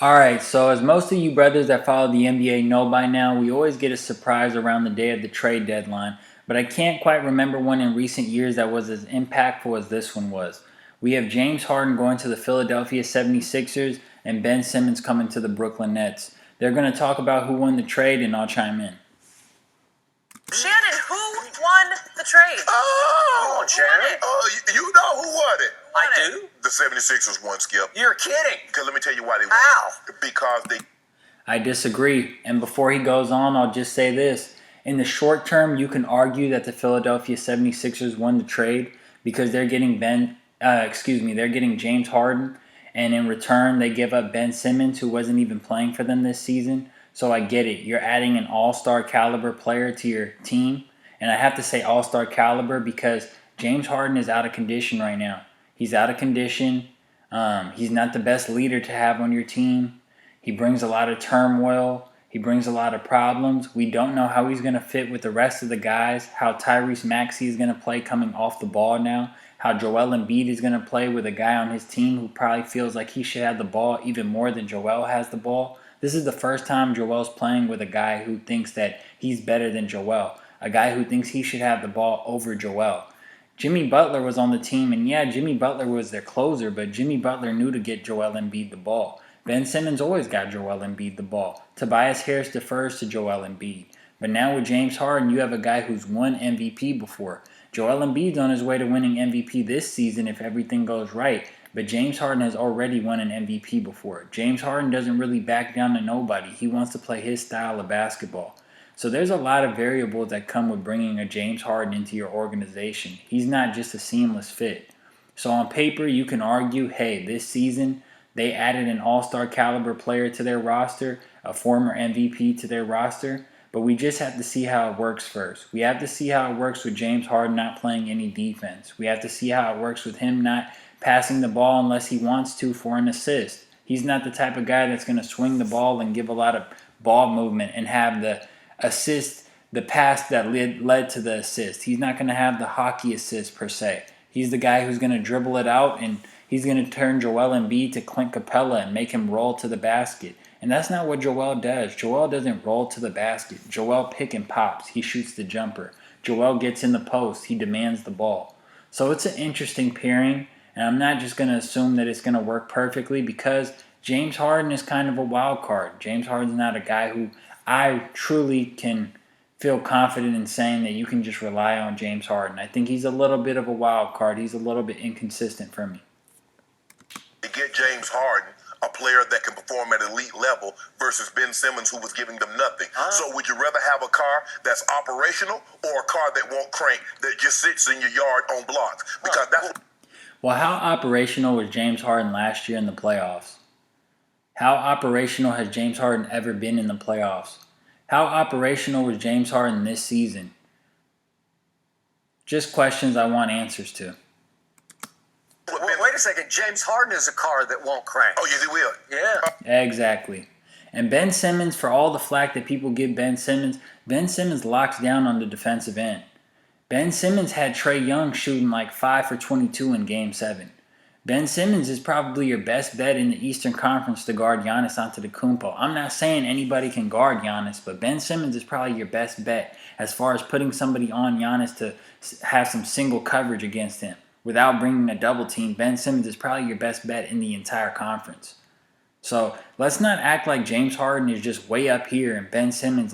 All right, so as most of you brothers that follow the NBA know by now, we always get a surprise around the day of the trade deadline, but I can't quite remember one in recent years that was as impactful as this one was. We have James Harden going to the Philadelphia 76ers and Ben Simmons coming to the Brooklyn Nets. They're going to talk about who won the trade, and I'll chime in. Shannon, who won the trade? Oh, Shannon. You know who won it. I do? The 76ers won, Skip. You're kidding. Because let me tell you why they won. How? Because they... I disagree, and before he goes on, I'll just say this. In the short term, you can argue that the Philadelphia 76ers won the trade because they're getting they're getting James Harden, and in return, they give up Ben Simmons, who wasn't even playing for them this season. So I get it. You're adding an all-star caliber player to your team, and I have to say all-star caliber because James Harden is out of condition right now. He's out of condition. He's not the best leader to have on your team. He brings a lot of turmoil. He brings a lot of problems. We don't know how he's going to fit with the rest of the guys, how Tyrese Maxey is going to play coming off the ball now, how Joel Embiid is going to play with a guy on his team who probably feels like he should have the ball even more than Joel has the ball. This is the first time Joel's playing with a guy who thinks that he's better than Joel, a guy who thinks he should have the ball over Joel. Jimmy Butler was on the team, and yeah, Jimmy Butler was their closer, but Jimmy Butler knew to get Joel Embiid the ball. Ben Simmons always got Joel Embiid the ball. Tobias Harris defers to Joel Embiid. But now with James Harden, you have a guy who's won MVP before. Joel Embiid's on his way to winning MVP this season if everything goes right. But James Harden has already won an MVP before. James Harden doesn't really back down to nobody. He wants to play his style of basketball. So there's a lot of variables that come with bringing a James Harden into your organization. He's not just a seamless fit. So on paper, you can argue, hey, this season they added an all-star caliber player to their roster, a former MVP to their roster, but we just have to see how it works first. We have to see how it works with James Harden not playing any defense. We have to see how it works with him not passing the ball unless he wants to for an assist. He's not the type of guy that's going to swing the ball and give a lot of ball movement and have the assist, the pass that led to the assist. He's not going to have the hockey assist per se. He's the guy who's going to dribble it out, and he's going to turn Joel Embiid to Clint Capella and make him roll to the basket. And that's not what Joel does. Joel doesn't roll to the basket. Joel pick and pops. He shoots the jumper. Joel gets in the post. He demands the ball. So it's an interesting pairing, and I'm not just going to assume that it's going to work perfectly because James Harden is kind of a wild card. James Harden's not a guy who I truly can feel confident in saying that you can just rely on James Harden. I think he's a little bit of a wild card. He's a little bit inconsistent for me. To get James Harden, a player that can perform at elite level, versus Ben Simmons, who was giving them nothing. So would you rather have a car that's operational or a car that won't crank, that just sits in your yard on blocks? Because that's... Well, how operational was James Harden last year in the playoffs? How operational has James Harden ever been in the playoffs? How operational was James Harden this season? Just questions I want answers to. Wait a second. James Harden is a car that won't crank. Oh, yes, he will. Yeah. Exactly. And Ben Simmons, for all the flack that people give Ben Simmons locks down on the defensive end. Ben Simmons had Trae Young shooting like 5 for 22 in Game 7. Ben Simmons is probably your best bet in the Eastern Conference to guard Giannis Antetokounmpo. I'm not saying anybody can guard Giannis, but Ben Simmons is probably your best bet as far as putting somebody on Giannis to have some single coverage against him. Without bringing a double team, Ben Simmons is probably your best bet in the entire conference. So let's not act like James Harden is just way up here and Ben Simmons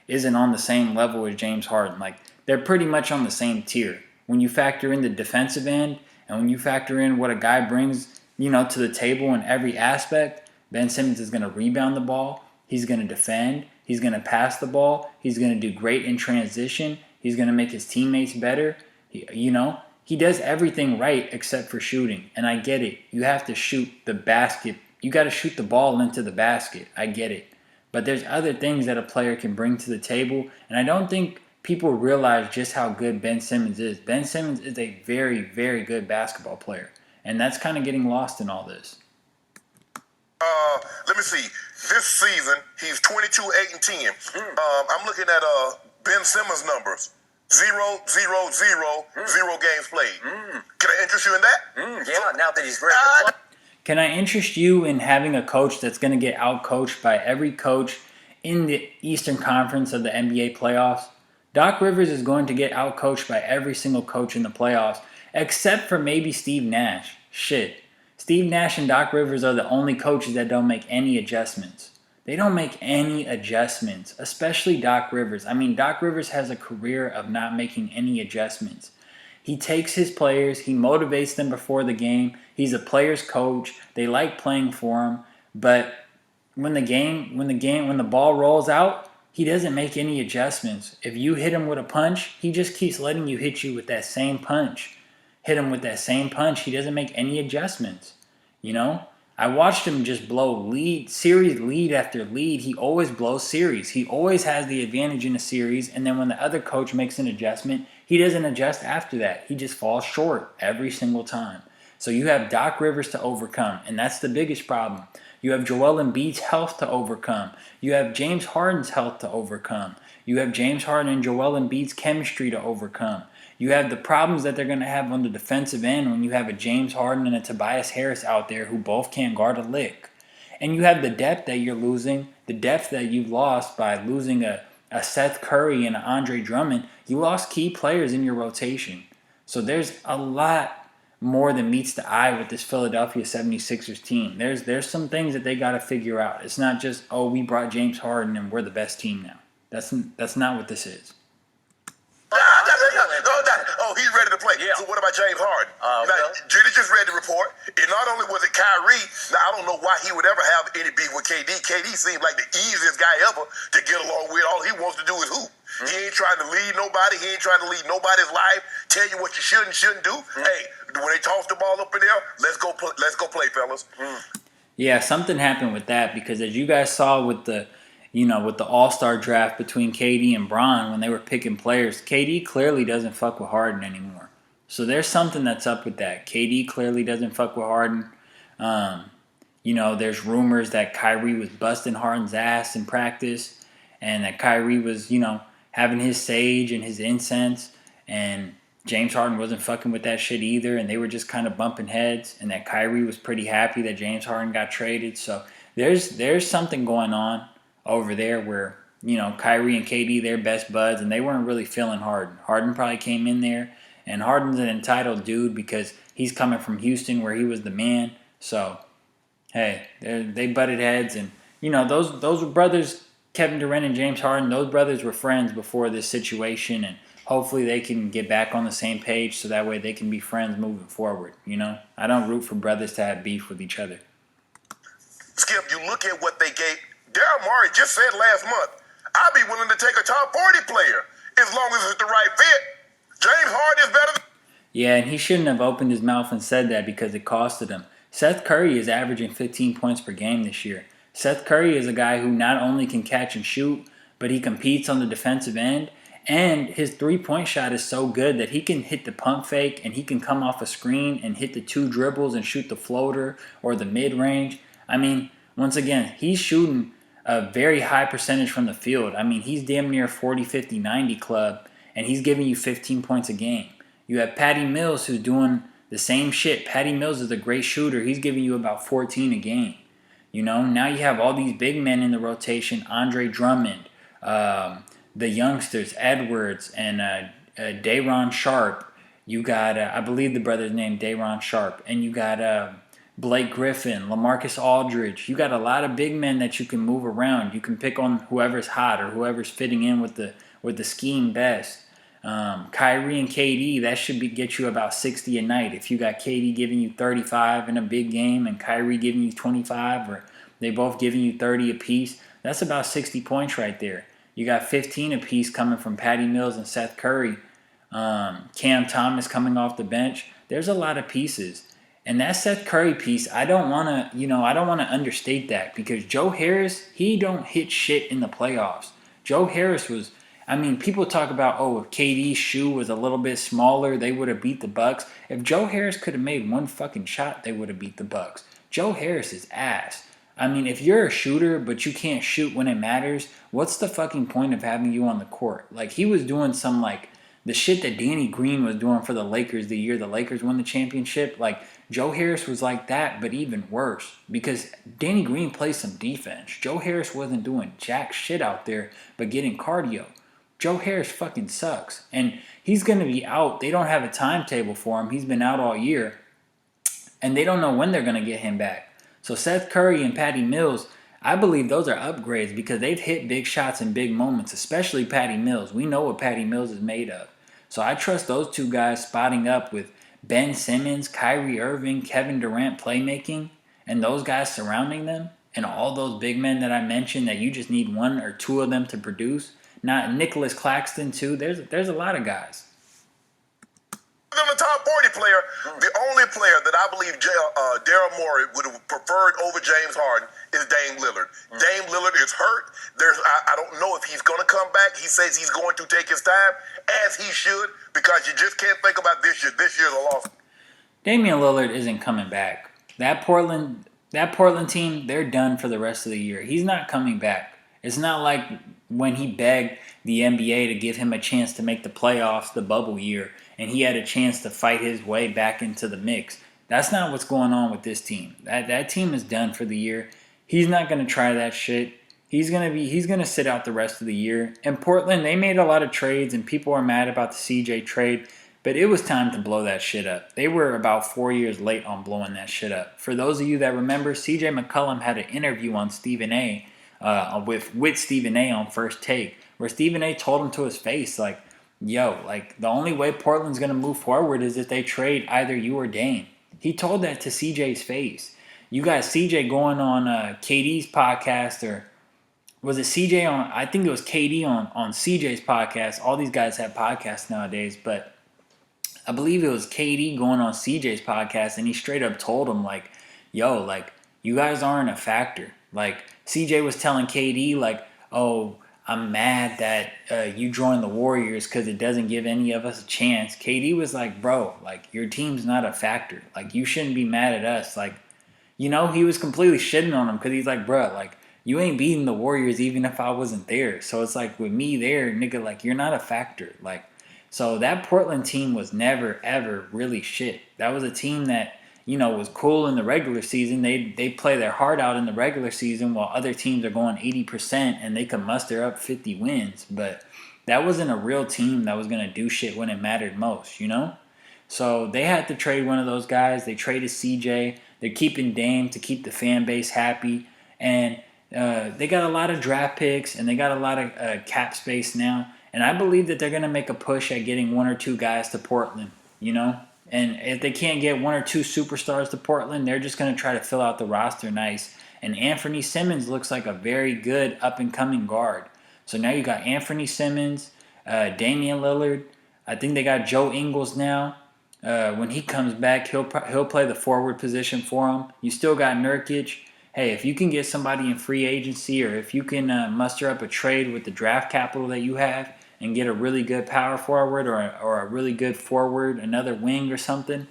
isn't on the same level as James Harden. They're pretty much on the same tier. When you factor in the defensive end and when you factor in what a guy brings, to the table in every aspect, Ben Simmons is going to rebound the ball. He's going to defend. He's going to pass the ball. He's going to do great in transition. He's going to make his teammates better. He does everything right except for shooting. And I get it. You have to shoot the basket. You got to shoot the ball into the basket. I get it. But there's other things that a player can bring to the table. And I don't think people realize just how good Ben Simmons is. Ben Simmons is a very, very good basketball player. And that's kind of getting lost in all this. Let me see. This season, he's 22, 8, and 10. I'm looking at Ben Simmons' numbers. 0, 0, 0, 0 games played. Can I interest you in that? Yeah, now that he's ready to play. Can I interest you in having a coach that's going to get outcoached by every coach in the Eastern Conference of the NBA playoffs? Doc Rivers is going to get outcoached by every single coach in the playoffs, except for maybe Steve Nash. Shit. Steve Nash and Doc Rivers are the only coaches that don't make any adjustments. They don't make any adjustments, especially Doc Rivers. I mean, Doc Rivers has a career of not making any adjustments. He takes his players, he motivates them before the game. He's a player's coach. They like playing for him, but when the ball rolls out, he doesn't make any adjustments. If you hit him with a punch, he just keeps letting you hit you with that same punch. Hit him with that same punch. He doesn't make any adjustments. You know? I watched him just blow series lead after lead. He always blows series. He always has the advantage in a series, and then when the other coach makes an adjustment, he doesn't adjust after that. He just falls short every single time. So you have Doc Rivers to overcome, and that's the biggest problem. You have Joel Embiid's health to overcome. You have James Harden's health to overcome. You have James Harden and Joel Embiid's chemistry to overcome. You have the problems that they're going to have on the defensive end when you have a James Harden and a Tobias Harris out there who both can't guard a lick. And you have the depth that you're losing, the depth that you've lost by losing a Seth Curry and an Andre Drummond. You lost key players in your rotation. So there's a lot more than meets the eye with this Philadelphia 76ers team. There's some things that they got to figure out. It's not just, oh, we brought James Harden and we're the best team now. That's not what this is. Oh, he's ready to play. Yeah. So what about James Harden? Judy just read the report. And not only was it Kyrie, now I don't know why he would ever have any beef with KD. KD seems like the easiest guy ever to get along with. All he wants to do is hoop. Mm-hmm. He ain't trying to lead nobody. He ain't trying to lead nobody's life. Tell you what you should and shouldn't do. Mm-hmm. Hey, when they toss the ball up in there, let's go play, fellas. Mm. Yeah, something happened with that because as you guys saw with the All-Star draft between KD and Bron when they were picking players, KD clearly doesn't fuck with Harden anymore. So there's something that's up with that. KD clearly doesn't fuck with Harden. There's rumors that Kyrie was busting Harden's ass in practice and that Kyrie was, having his sage and his incense and James Harden wasn't fucking with that shit either and they were just kind of bumping heads and that Kyrie was pretty happy that James Harden got traded. So there's something going on over there where, Kyrie and KD, they're best buds, and they weren't really feeling Harden. Harden probably came in there, and Harden's an entitled dude because he's coming from Houston where he was the man. So, hey, they butted heads, and, those were brothers, Kevin Durant and James Harden, those brothers were friends before this situation, and hopefully they can get back on the same page so that way they can be friends moving forward, I don't root for brothers to have beef with each other. Skip, you look at what they gave. Daryl Morey just said last month, I'd be willing to take a top 40 player as long as it's the right fit. James Harden is better. Yeah, and he shouldn't have opened his mouth and said that because it costed him. Seth Curry is averaging 15 points per game this year. Seth Curry is a guy who not only can catch and shoot, but he competes on the defensive end, and his three-point shot is so good that he can hit the pump fake and he can come off a screen and hit the two dribbles and shoot the floater or the mid-range. I mean, once again, he's shooting a very high percentage from the field. I mean, he's damn near 40, 50, 90 club, and he's giving you 15 points a game. You have Patty Mills who's doing the same shit. Patty Mills is a great shooter. He's giving you about 14 a game. Now you have all these big men in the rotation, Andre Drummond, the youngsters, Edwards, and Day'Ron Sharpe. You got, I believe the brother's name, Day'Ron Sharpe, and you got Blake Griffin, LaMarcus Aldridge. You got a lot of big men that you can move around. You can pick on whoever's hot or whoever's fitting in with the scheme best. Kyrie and KD, that should get you about 60 a night. If you got KD giving you 35 in a big game and Kyrie giving you 25 or they both giving you 30 apiece, that's about 60 points right there. You got 15 apiece coming from Patty Mills and Seth Curry. Cam Thomas coming off the bench. There's a lot of pieces. And that Seth Curry piece, I don't want to understate that because Joe Harris, he don't hit shit in the playoffs. Joe Harris was, people talk about, if KD's shoe was a little bit smaller, they would have beat the Bucks. If Joe Harris could have made one fucking shot, they would have beat the Bucks. Joe Harris is ass. If you're a shooter, but you can't shoot when it matters, what's the fucking point of having you on the court? Like, he was doing some The shit that Danny Green was doing for the Lakers the year the Lakers won the championship, like Joe Harris was like that, but even worse. Because Danny Green plays some defense. Joe Harris wasn't doing jack shit out there, but getting cardio. Joe Harris fucking sucks. And he's going to be out. They don't have a timetable for him. He's been out all year. And they don't know when they're going to get him back. So Seth Curry and Patty Mills, I believe those are upgrades because they've hit big shots in big moments, especially Patty Mills. We know what Patty Mills is made of. So I trust those two guys spotting up with Ben Simmons, Kyrie Irving, Kevin Durant playmaking, and those guys surrounding them, and all those big men that I mentioned that you just need one or two of them to produce. Not Nicholas Claxton too. There's a lot of guys. Than the top 40 player, the only player that I believe Daryl Morey would have preferred over James Harden is Dame Lillard. Dame Lillard is hurt. I don't know if he's going to come back. He says he's going to take his time, as he should, because you just can't think about this year. This year's a loss. Damian Lillard isn't coming back. That Portland team, they're done for the rest of the year. He's not coming back. It's not like when he begged the NBA to give him a chance to make the playoffs the bubble year, and he had a chance to fight his way back into the mix. That's not what's going on with this team. That team is done for the year. He's not going to try that shit. He's going to sit out the rest of the year. And Portland, they made a lot of trades, and people are mad about the CJ trade, but it was time to blow that shit up. They were about 4 years late on blowing that shit up. For those of you that remember, CJ McCollum had an interview on Stephen A. With Stephen A. on First Take, where Stephen A. told him to his face, like, yo, like, the only way Portland's going to move forward is if they trade either you or Dame. He told that to CJ's face. You got CJ going on KD's podcast, or was it CJ on, I think it was KD on CJ's podcast. All these guys have podcasts nowadays, but I believe it was KD going on CJ's podcast, and he straight up told him, like, yo, like, you guys aren't a factor. Like, CJ was telling KD, like, oh, I'm mad that you joined the Warriors because it doesn't give any of us a chance. KD was like, bro, like, your team's not a factor. Like, you shouldn't be mad at us. Like, you know, he was completely shitting on him because he's like, bro, like, you ain't beating the Warriors even if I wasn't there. So it's like, with me there, nigga, like, you're not a factor. Like, so that Portland team was never, ever really shit. That was a team that, you know, was cool in the regular season. They play their heart out in the regular season while other teams are going 80% and they can muster up 50 wins. But that wasn't a real team that was going to do shit when it mattered most, you know? So they had to trade one of those guys. They traded CJ. They're keeping Dame to keep the fan base happy. And they got a lot of draft picks and they got a lot of cap space now. And I believe that they're going to make a push at getting one or two guys to Portland, you know? And if they can't get one or two superstars to Portland, they're just going to try to fill out the roster nice. And Anthony Simmons looks like a very good up-and-coming guard. So now you got Anthony Simmons, Damian Lillard. I think they got Joe Ingles now. When he comes back, he'll play the forward position for him. You still got Nurkic. Hey, if you can get somebody in free agency, or if you can muster up a trade with the draft capital that you have, and get a really good power forward or a really good forward, another wing or something,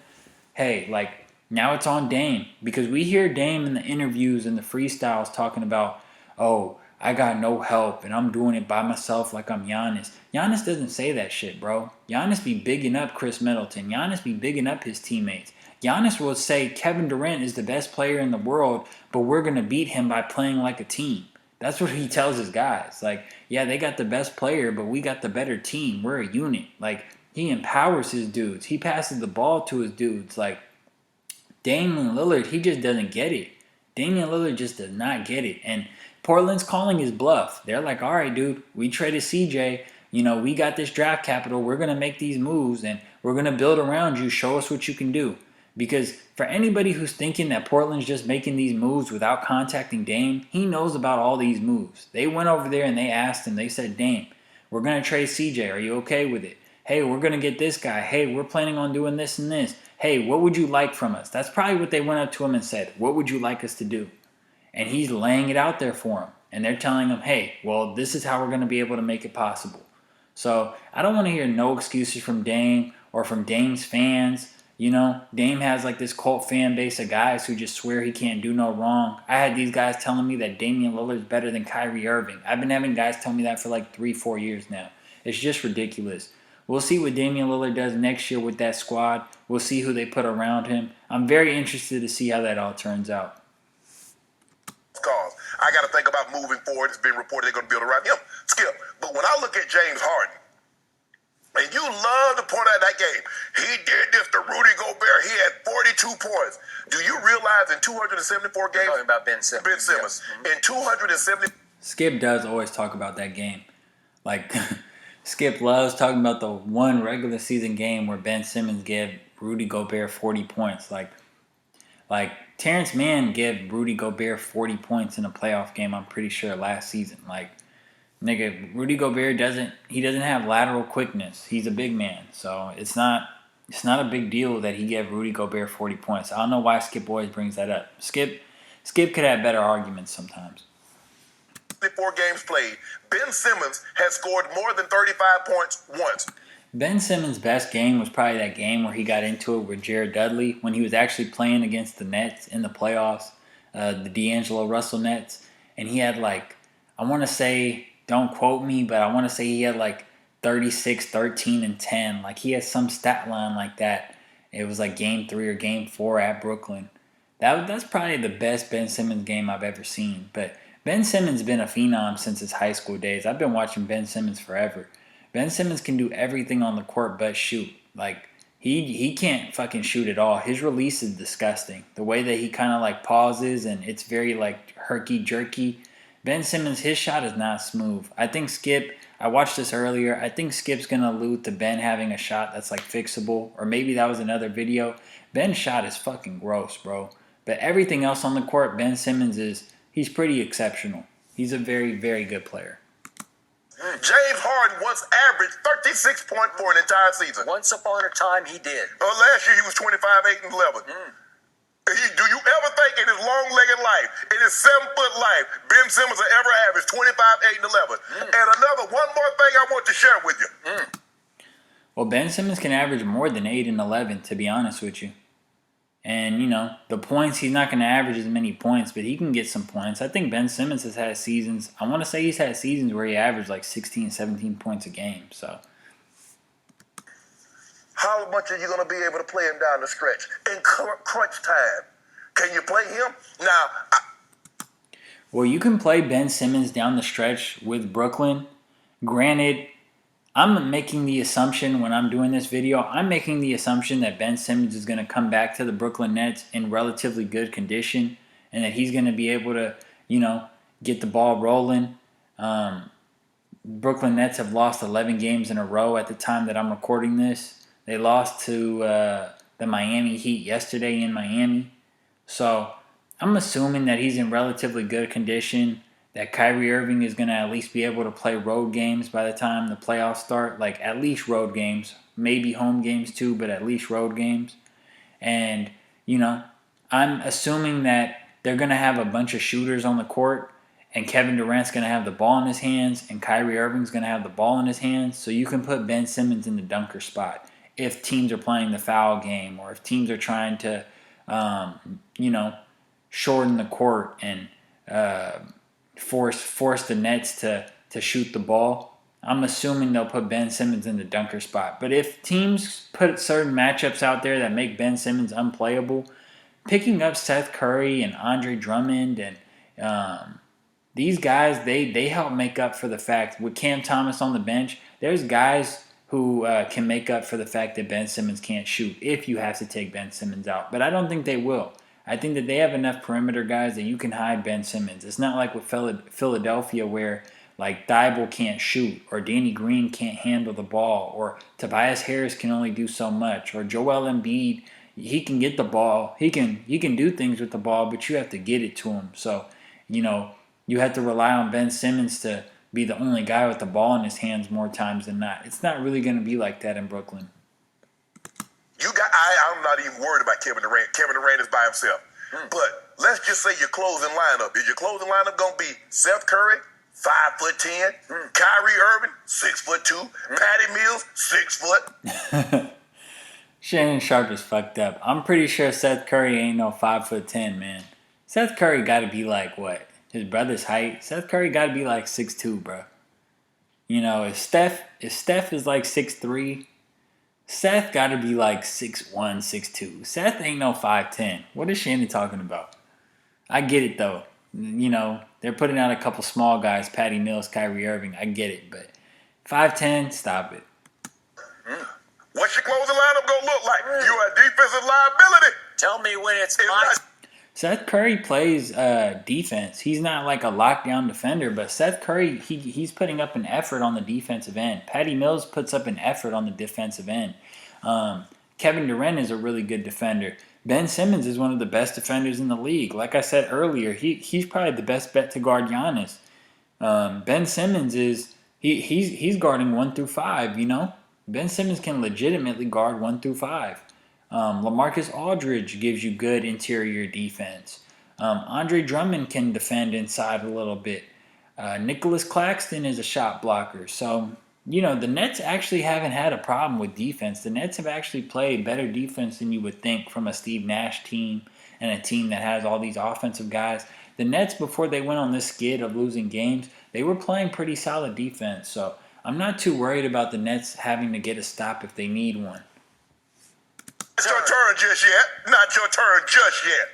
hey, like, now it's on Dame. Because we hear Dame in the interviews and the freestyles talking about, oh, I got no help and I'm doing it by myself like I'm Giannis. Giannis doesn't say that shit, bro. Giannis be bigging up Chris Middleton. Giannis be bigging up his teammates. Giannis will say Kevin Durant is the best player in the world, but we're going to beat him by playing like a team. That's what he tells his guys. Like, yeah, they got the best player, but we got the better team. We're a unit. Like, he empowers his dudes. He passes the ball to his dudes. Like, Damian Lillard, he just doesn't get it. Damian Lillard just does not get it. And Portland's calling his bluff. They're like, all right, dude, we traded CJ. You know, we got this draft capital. We're going to make these moves, and we're going to build around you. Show us what you can do. Because for anybody who's thinking that Portland's just making these moves without contacting Dame, he knows about all these moves. They went over there and they asked him, they said, Dame, we're going to trade CJ. Are you okay with it? Hey, we're going to get this guy. Hey, we're planning on doing this and this. Hey, what would you like from us? That's probably what they went up to him and said. What would you like us to do? And he's laying it out there for him. And they're telling him, hey, well, this is how we're going to be able to make it possible. So I don't want to hear no excuses from Dame or from Dame's fans. You know, Dame has like this cult fan base of guys who just swear he can't do no wrong. I had these guys telling me that Damian Lillard's better than Kyrie Irving. I've been having guys tell me that for like 3-4 years now. It's just ridiculous. We'll see what Damian Lillard does next year with that squad. We'll see who they put around him. I'm very interested to see how that all turns out. Cause I got to think about moving forward. It's been reported they're going to build around him. Skip. But when I look at James Harden, and you love to point out that game, he did this to Rudy Gobert. He had 42 points. Do you realize in 274 games? Talking about Ben Simmons. Ben Simmons. Yeah. In 270. Skip does always talk about that game. Like, Skip loves talking about the one regular season game where Ben Simmons gave Rudy Gobert 40 points. Like Terrence Mann gave Rudy Gobert 40 points in a playoff game, I'm pretty sure, last season. Like, nigga, Rudy Gobert doesn't have lateral quickness. He's a big man. So it's not a big deal that he gave Rudy Gobert 40 points. I don't know why Skip always brings that up. Skip could have better arguments sometimes. 4 games played, Ben Simmons has scored more than 35 points once. Ben Simmons' best game was probably that game where he got into it with Jared Dudley when he was actually playing against the Nets in the playoffs, the D'Angelo Russell Nets. And he had like, I want to say, don't quote me, but I want to say he had like 36, 13, and 10. Like he had some stat line like that. It was like game 3 or game 4 at Brooklyn. That's probably the best Ben Simmons game I've ever seen. But Ben Simmons has been a phenom since his high school days. I've been watching Ben Simmons forever. Ben Simmons can do everything on the court but shoot. Like, he can't fucking shoot at all. His release is disgusting. The way that he kind of like pauses and it's very like herky-jerky. Ben Simmons, his shot is not smooth. I think Skip, I watched this earlier, I think Skip's going to allude to Ben having a shot that's like fixable. Or maybe that was another video. Ben's shot is fucking gross, bro. But everything else on the court, Ben Simmons he's pretty exceptional. He's a very, very good player. James Harden once averaged 36 points for an entire season. Once upon a time, he did. Last year, he was 25, 8, and 11. Do you ever think in his long-legged life, in his 7-foot life, Ben Simmons will ever average 25, 8, and 11? And one more thing I want to share with you. Well, Ben Simmons can average more than 8 and 11, to be honest with you. And, you know, the points, he's not going to average as many points, but he can get some points. I think Ben Simmons has had seasons, I want to say he's had seasons where he averaged like 16, 17 points a game. So, how much are you going to be able to play him down the stretch? In crunch time, can you play him? Now, well, you can play Ben Simmons down the stretch with Brooklyn. Granted, I'm making the assumption when I'm doing this video, I'm making the assumption that Ben Simmons is going to come back to the Brooklyn Nets in relatively good condition and that he's going to be able to, you know, get the ball rolling. Brooklyn Nets have lost 11 games in a row at the time that I'm recording this. They lost to the Miami Heat yesterday in Miami. So I'm assuming that he's in relatively good condition, that Kyrie Irving is going to at least be able to play road games by the time the playoffs start. Like, at least road games. Maybe home games too, but at least road games. And, you know, I'm assuming that they're going to have a bunch of shooters on the court, and Kevin Durant's going to have the ball in his hands, and Kyrie Irving's going to have the ball in his hands. So you can put Ben Simmons in the dunker spot if teams are playing the foul game, or if teams are trying to, you know, shorten the court and force the Nets to shoot the ball. I'm assuming they'll put Ben Simmons in the dunker spot. But if teams put certain matchups out there that make Ben Simmons unplayable, picking up Seth Curry and Andre Drummond and these guys, they help make up for the fact, with Cam Thomas on the bench, there's guys who can make up for the fact that Ben Simmons can't shoot if you have to take Ben Simmons out. But I don't think they will. I think that they have enough perimeter guys that you can hide Ben Simmons. It's not like with Philadelphia where like Thibault can't shoot, or Danny Green can't handle the ball, or Tobias Harris can only do so much, or Joel Embiid, he can get the ball. He can do things with the ball, but you have to get it to him. So, you know, you have to rely on Ben Simmons to be the only guy with the ball in his hands more times than not. It's not really going to be like that in Brooklyn. I'm not even worried about Kevin Durant. Kevin Durant is by himself. But let's just say your closing lineup. Is your closing lineup going to be Seth Curry, 5'10", Kyrie Irving, 6'2", Patty Mills, 6 foot? Shannon Sharp is fucked up. I'm pretty sure Seth Curry ain't no 5'10", man. Seth Curry got to be like what? His brother's height? Seth Curry got to be like 6'2", bro. You know, if Steph is like 6'3", Seth got to be like 6'1", 6'2". Seth ain't no 5'10". What is Shannon talking about? I get it though. You know, they're putting out a couple small guys, Patty Mills, Kyrie Irving. I get it, but 5'10", stop it. What's your closing lineup gonna look like? You're a defensive liability. Tell me when it's It's my. not- Seth Curry plays defense. He's not like a lockdown defender, but Seth Curry, he's putting up an effort on the defensive end. Patty Mills puts up an effort on the defensive end. Kevin Durant is a really good defender. Ben Simmons is one of the best defenders in the league. Like I said earlier, he's probably the best bet to guard Giannis. Ben Simmons he's guarding 1 through 5. You know, Ben Simmons can legitimately guard 1 through 5. LaMarcus Aldridge gives you good interior defense. Andre Drummond can defend inside a little bit. Nicholas Claxton is a shot blocker. So, you know, the Nets actually haven't had a problem with defense. The Nets have actually played better defense than you would think from a Steve Nash team and a team that has all these offensive guys. The Nets, before they went on this skid of losing games, they were playing pretty solid defense. So I'm not too worried about the Nets having to get a stop if they need one. It's your turn just yet. Not your turn just yet.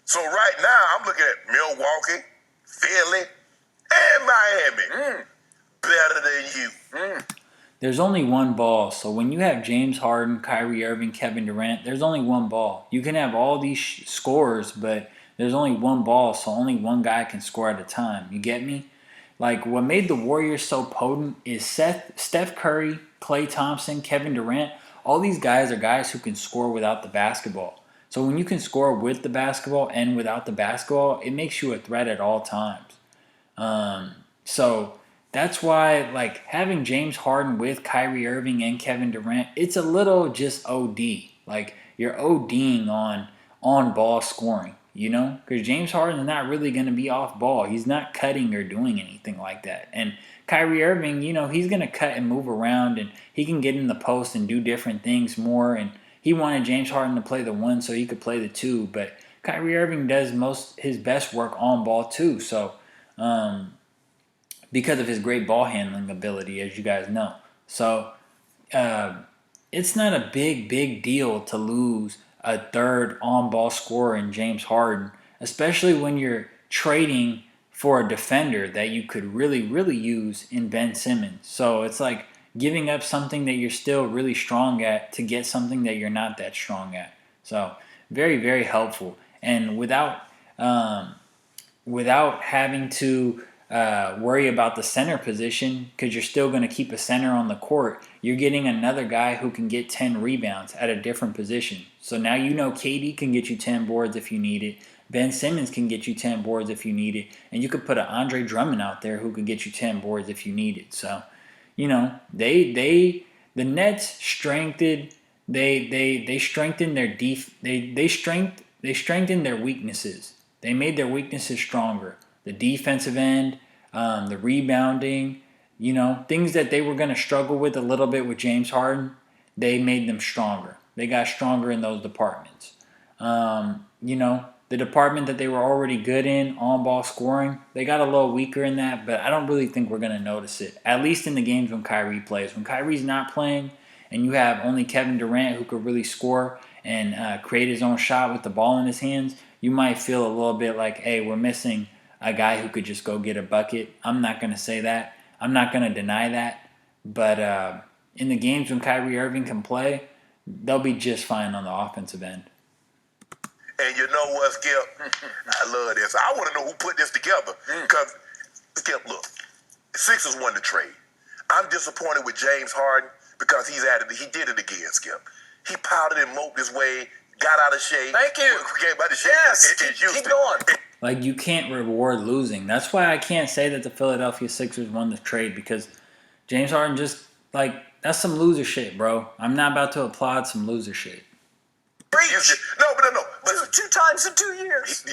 So right now, I'm looking at Milwaukee, Philly, and Miami. Better than you. There's only one ball. So when you have James Harden, Kyrie Irving, Kevin Durant, there's only one ball. You can have all these scores, but there's only one ball, so only one guy can score at a time. You get me? Like, what made the Warriors so potent is Steph Curry, Klay Thompson, Kevin Durant. All these guys are guys who can score without the basketball. So when you can score with the basketball and without the basketball, it makes you a threat at all times. So that's why, like, having James Harden with Kyrie Irving and Kevin Durant, it's a little just OD. Like, you're ODing on ball scoring, you know? Because James Harden's not really going to be off ball. He's not cutting or doing anything like that. And Kyrie Irving, you know, he's going to cut and move around, and he can get in the post and do different things more. And he wanted James Harden to play the 1 so he could play the 2. But Kyrie Irving does his best work on ball too. So, because of his great ball handling ability, as you guys know. So, it's not a big deal to lose a third on-ball scorer in James Harden, especially when you're trading for a defender that you could really use in Ben Simmons. So it's like giving up something that you're still really strong at to get something that you're not that strong at. So very helpful. And without having to worry about the center position, because you're still going to keep a center on the court, you're getting another guy who can get 10 rebounds at a different position. So now you know KD can get you 10 boards if you need it. Ben Simmons can get you 10 boards if you need it. And you could put an Andre Drummond out there who could get you 10 boards if you need it. So, you know, the Nets strengthened they strengthened their they strengthened their weaknesses. They made their weaknesses stronger. The defensive end, the rebounding, you know, things that they were going to struggle with a little bit with James Harden, they made them stronger. They got stronger in those departments. You know, the department that they were already good in, on-ball scoring, they got a little weaker in that, but I don't really think we're going to notice it, at least in the games when Kyrie plays. When Kyrie's not playing and you have only Kevin Durant who could really score and create his own shot with the ball in his hands, you might feel a little bit like, hey, we're missing a guy who could just go get a bucket. I'm not going to say that. I'm not going to deny that. But in the games when Kyrie Irving can play, they'll be just fine on the offensive end. And you know what, Skip? I love this. I want to know who put this together. Because, Skip, look, Sixers won the trade. I'm disappointed with James Harden because he did it again, Skip. He pouted and moped his way, got out of shape. Thank you. Came out of shape Yes, keep going. Like, you can't reward losing. That's why I can't say that the Philadelphia Sixers won the trade, because James Harden just, like, that's some loser shit, bro. I'm not about to applaud some loser shit. No. But Two times in 2 years.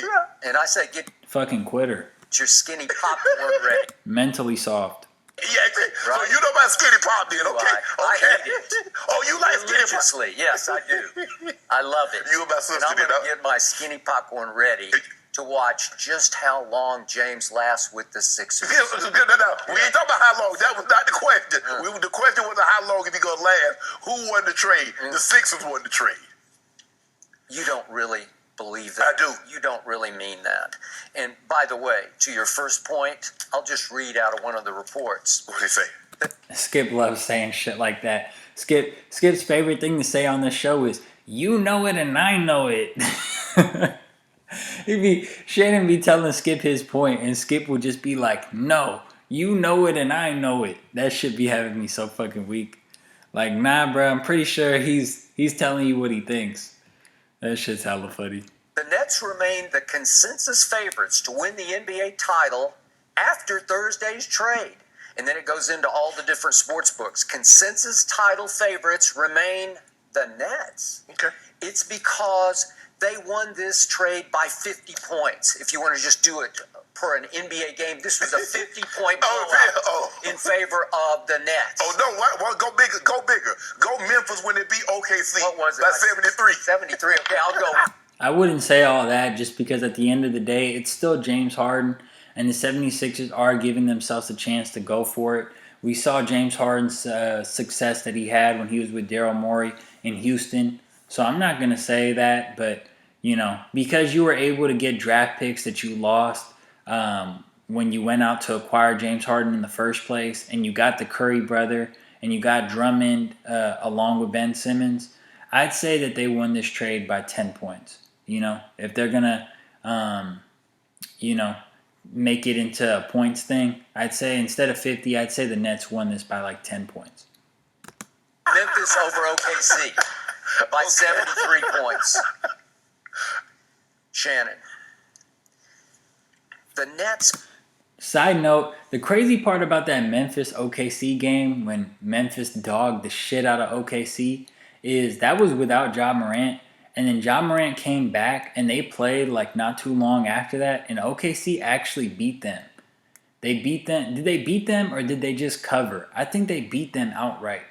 And I say, get Fucking quitter. your skinny popcorn ready. Mentally soft. yeah, right. So you know about skinny pop then, okay? I Okay. hate it. Oh, you like skinny pop? Religiously, yes, I do. I love it. You about and I'm sister, going to get my skinny popcorn ready to watch just how long James lasts with the Sixers. No. We ain't talking about how long. That was not the question. The question was how long is he going to last. Who won the trade? The Sixers won the trade. You don't really believe that. I do. You don't really mean that. And by the way, to your first point, I'll just read out of one of the reports. What did he say? Skip loves saying shit like that. Skip's favorite thing to say on this show is, "You know it and I know it." Shannon be telling Skip his point, and Skip would just be like, "No, you know it and I know it." That shit be having me so fucking weak. Like, nah, bro, I'm pretty sure he's telling you what he thinks. That shit's hella funny. The Nets remain the consensus favorites to win the NBA title after Thursday's trade. And then it goes into all the different sports books. Consensus title favorites remain the Nets. Okay. It's because they won this trade by 50 points. If you want to just do it per an NBA game, this was a 50-point blowout in favor of the Nets. Oh, no. Well, go bigger. Go bigger. Go Memphis when it beat OKC. What was it? By 73. 73. Okay, I'll go. I wouldn't say all that just because at the end of the day, it's still James Harden, and the 76ers are giving themselves a chance to go for it. We saw James Harden's success that he had when he was with Daryl Morey in Houston. So I'm not going to say that, but, you know, because you were able to get draft picks that you lost when you went out to acquire James Harden in the first place, and you got the Curry brother, and you got Drummond along with Ben Simmons, I'd say that they won this trade by 10 points. You know, if they're going to, you know, make it into a points thing, I'd say instead of 50, I'd say the Nets won this by like 10 points. Memphis over OKC by 73 points. Shannon. The Nets. Side note, the crazy part about that Memphis OKC game when Memphis dogged the shit out of OKC is that was without Ja Morant. And then Ja Morant came back and they played like not too long after that. And OKC actually beat them. They beat them. Did they beat them or did they just cover? I think they beat them outright.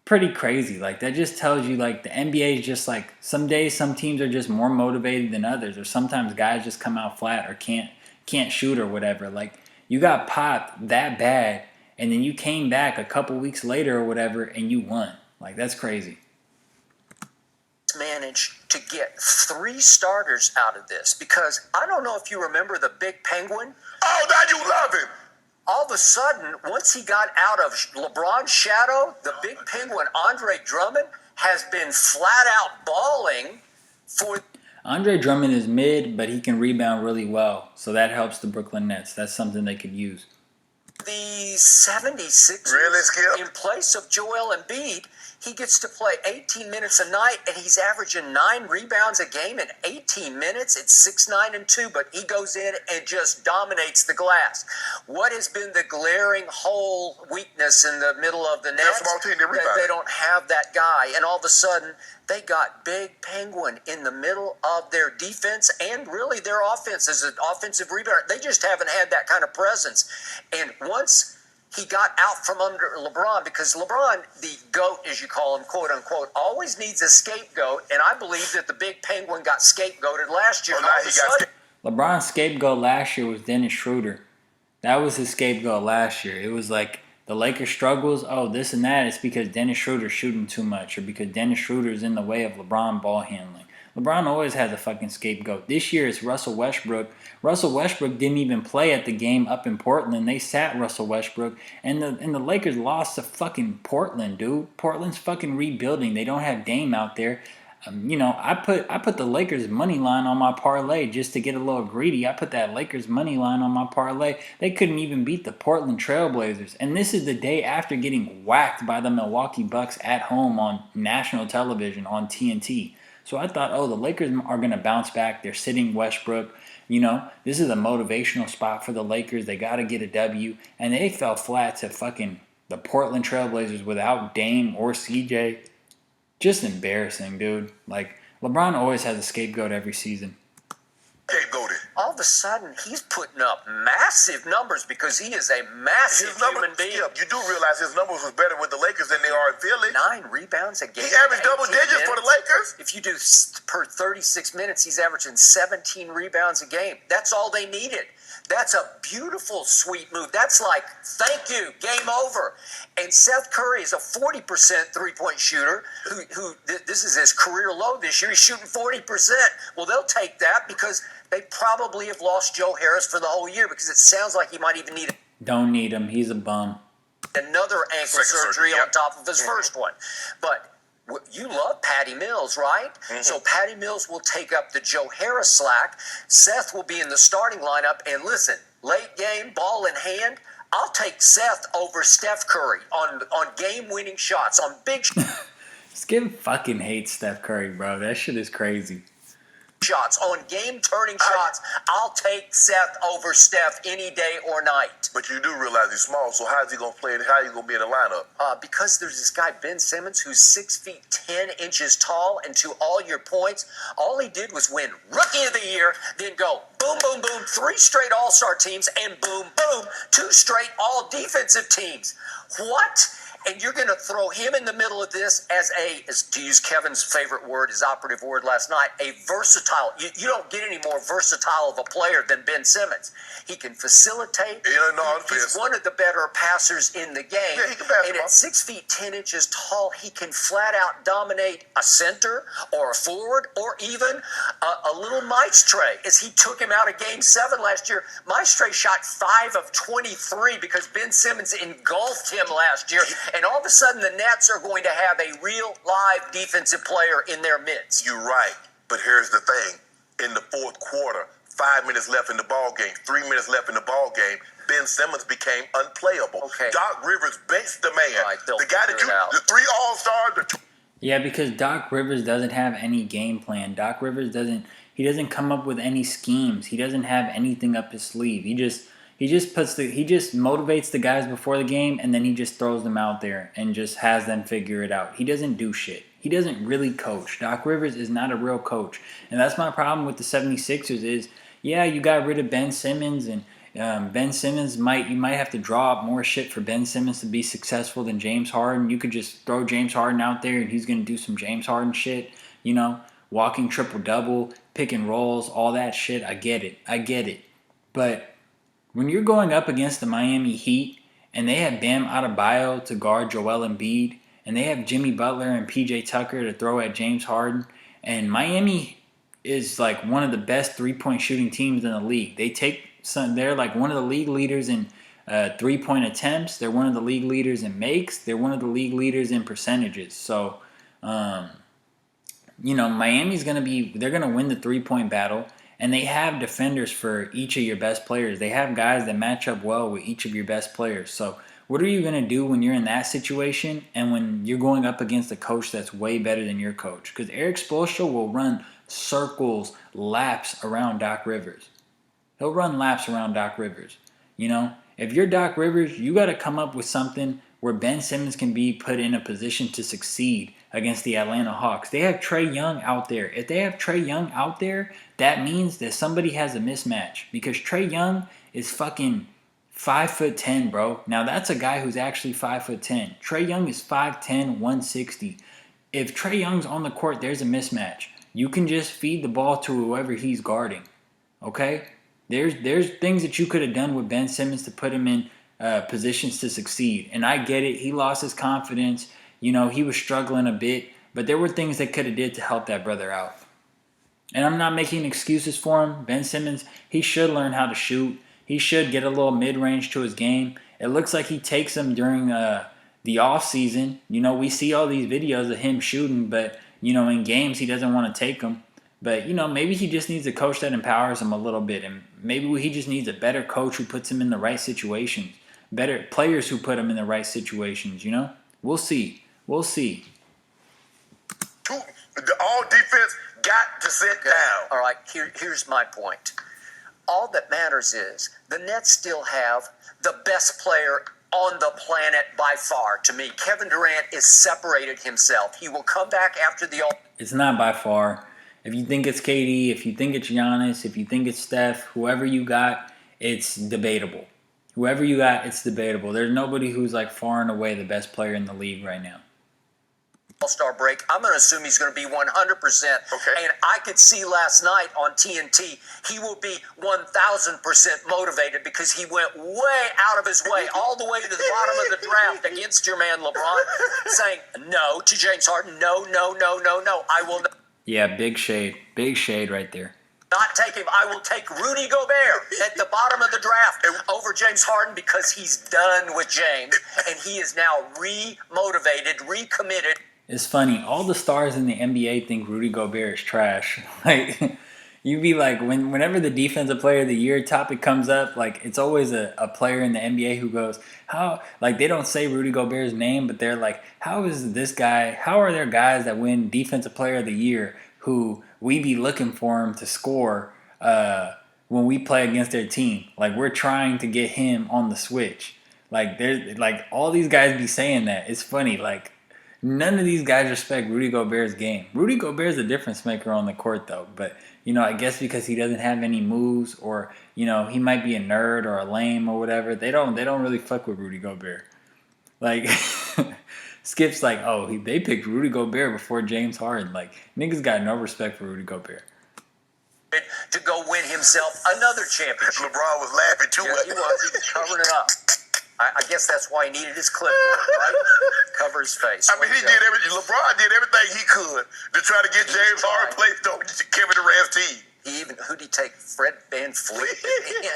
Pretty crazy. Like that just tells you like the NBA is just like some days some teams are just more motivated than others. Or sometimes guys just come out flat or can't shoot or whatever. Like you got popped that bad and then you came back a couple weeks later or whatever and you won. Like that's crazy. Managed to get 3 starters out of this because I don't know if you remember the Big Penguin. Oh, now you love him. All of a sudden, once he got out of LeBron's shadow, the Big Penguin, Andre Drummond, has been flat out balling for. Andre Drummond is mid, but he can rebound really well, so that helps the Brooklyn Nets. That's something they could use. The 76ers, Really, Skip? in place of Joel Embiid, he gets to play 18 minutes a night, and he's averaging 9 rebounds a game in 18 minutes. It's 6-9-2, but he goes in and just dominates the glass. What has been the glaring hole weakness in the middle of the Nets? small team, they rebound. They don't have that guy, and all of a sudden, they got Big Penguin in the middle of their defense and really their offense as an offensive rebounder. They just haven't had that kind of presence. And once he got out from under LeBron, because LeBron, the GOAT, as you call him, quote unquote, always needs a scapegoat. And I believe that the Big Penguin got scapegoated last year. LeBron's scapegoat last year was Dennis Schroeder. That was his scapegoat last year. It was like the Lakers struggles, oh, this and that. It's because Dennis Schroeder's shooting too much or because Dennis Schroeder's in the way of LeBron ball handling. LeBron always has a fucking scapegoat. This year it's Russell Westbrook. Russell Westbrook didn't even play at the game up in Portland. They sat Russell Westbrook. And the Lakers lost to fucking Portland, dude. Portland's fucking rebuilding. They don't have Dame out there. You know, I put the Lakers money line on my parlay just to get a little greedy. I put that Lakers money line on my parlay. They couldn't even beat the Portland Trailblazers. And this is the day after getting whacked by the Milwaukee Bucks at home on national television on TNT. So I thought, oh, the Lakers are going to bounce back. They're sitting Westbrook. You know, this is a motivational spot for the Lakers. They got to get a W. And they fell flat to fucking the Portland Trailblazers without Dame or CJ. Just embarrassing, dude. Like, LeBron always has a scapegoat every season. Scapegoated. All of a sudden, he's putting up massive numbers because he is a massive human being. You do realize his numbers was better with the Lakers than they are in Philly. 9 rebounds a game. He averaged double digits for the Lakers. If you do per 36 minutes, he's averaging 17 rebounds a game. That's all they needed. That's a beautiful, sweet move. That's like, thank you, game over. And Seth Curry is a 40% three-point shooter who this is his career low this year. He's shooting 40%. Well, they'll take that because they probably have lost Joe Harris for the whole year because it sounds like he might even need Don't need him. He's a bum. another ankle surgery on top of his first one. But you love Patty Mills, right? So Patty Mills will take up the Joe Harris slack. Seth will be in the starting lineup. And listen, late game, ball in hand, I'll take Seth over Steph Curry on game-winning shots, on big Skip fucking hates Steph Curry, bro. That shit is crazy. shots, on game-turning shots. I'll take Seth over Steph any day or night. But you do realize he's small, so how is he going to play? How are you going to be in the lineup? Because there's this guy, Ben Simmons, who's 6 feet 10 inches tall, and to all your points, all he did was win Rookie of the Year, then go boom, boom, boom, 3 straight All-Star teams, and boom, boom, 2 straight all-defensive teams. What? And you're going to throw him in the middle of this as to use Kevin's favorite word, his operative word last night, a versatile. You don't get any more versatile of a player than Ben Simmons. He can facilitate. He's one of the better passers in the game. Yeah, he can pass and the ball. at 6 feet 10 inches tall, he can flat out dominate a center or a forward or even a little Maestre, as he took him out of Game 7 last year. Maestre shot 5 of 23 because Ben Simmons engulfed him last year. And all of a sudden, the Nets are going to have a real, live defensive player in their midst. You're right. But here's the thing. In the fourth quarter, 5 minutes left in the ball game, 3 minutes left in the ball game, Ben Simmons became unplayable. Okay. Doc Rivers benched the man. Right, the guy that the 3 All-Stars. Yeah, because Doc Rivers doesn't have any game plan. Doc Rivers doesn't come up with any schemes. He doesn't have anything up his sleeve. He just motivates the guys before the game, and then he just throws them out there and just has them figure it out. He doesn't do shit. He doesn't really coach. Doc Rivers is not a real coach. And that's my problem with the 76ers is, yeah, you got rid of Ben Simmons, and Ben Simmons you might have to draw up more shit for Ben Simmons to be successful than James Harden. You could just throw James Harden out there and he's going to do some James Harden shit, walking triple-double, pick and rolls, all that shit. I get it. But when you're going up against the Miami Heat and they have Bam Adebayo to guard Joel Embiid and they have Jimmy Butler and PJ Tucker to throw at James Harden, and Miami is like one of the best three-point shooting teams in the league. They're like one of the league leaders in three-point attempts. They're one of the league leaders in makes. They're one of the league leaders in percentages. So, Miami's they're going to win the three-point battle. And they have defenders for each of your best players. They have guys that match up well with each of your best players. So what are you going to do when you're in that situation and when you're going up against a coach that's way better than your coach? Because Eric Spoelstra will run circles, laps around Doc Rivers. He'll run laps around Doc Rivers. If you're Doc Rivers, you got to come up with something where Ben Simmons can be put in a position to succeed against the Atlanta Hawks. They have Trae Young out there. If they have Trae Young out there, that means that somebody has a mismatch because Trae Young is fucking 5'10", bro. Now that's a guy who's actually 5'10". Trae Young is 5'10", 160. If Trae Young's on the court, there's a mismatch. You can just feed the ball to whoever he's guarding. Okay? There's things that you could have done with Ben Simmons to put him in positions to succeed. And I get it. He lost his confidence. He was struggling a bit. But there were things they could have did to help that brother out. And I'm not making excuses for him. Ben Simmons, he should learn how to shoot. He should get a little mid-range to his game. It looks like he takes them during the off-season. We see all these videos of him shooting, but, in games he doesn't want to take them. But, maybe he just needs a coach that empowers him a little bit. And maybe he just needs a better coach who puts him in the right situations. Better players who put him in the right situations, We'll see. All defense got to sit down. All right, here's my point. All that matters is the Nets still have the best player on the planet by far. To me, Kevin Durant has separated himself. He will come back after the... It's not by far. If you think it's KD, if you think it's Giannis, if you think it's Steph, whoever you got, it's debatable. Whoever you got, it's debatable. There's nobody who's like far and away the best player in the league right now. All-Star break. I'm going to assume he's going to be 100%. Okay. And I could see last night on TNT, he will be 1,000% motivated because he went way out of his way, all the way to the bottom of the draft against your man LeBron, saying no to James Harden. No. I will not. Yeah, big shade right there. Not take him. I will take Rudy Gobert at the bottom of the draft over James Harden because he's done with James and he is now re-motivated, recommitted. It's funny. All the stars in the NBA think Rudy Gobert is trash. Like, you be like, whenever the defensive player of the year topic comes up, like, it's always a player in the NBA who goes, how, like, they don't say Rudy Gobert's name, but they're like, how are there guys that win defensive player of the year who we be looking for him to score when we play against their team? Like, we're trying to get him on the switch. Like, there's, like, all these guys be saying that. It's funny, like, none of these guys respect Rudy Gobert's game. Rudy Gobert's a difference maker on the court, though. But, I guess because he doesn't have any moves or, he might be a nerd or a lame or whatever, they don't really fuck with Rudy Gobert. Like, Skip's like, they picked Rudy Gobert before James Harden. Like, niggas got no respect for Rudy Gobert. To go win himself another championship. LeBron was laughing too much. He was covering it up. I guess that's why he needed his clipboard, right? Cover his face. I mean, LeBron did everything he could to try to get James Harden placed on Kevin Durant's team. Who'd he take? Fred VanVleet? Yeah,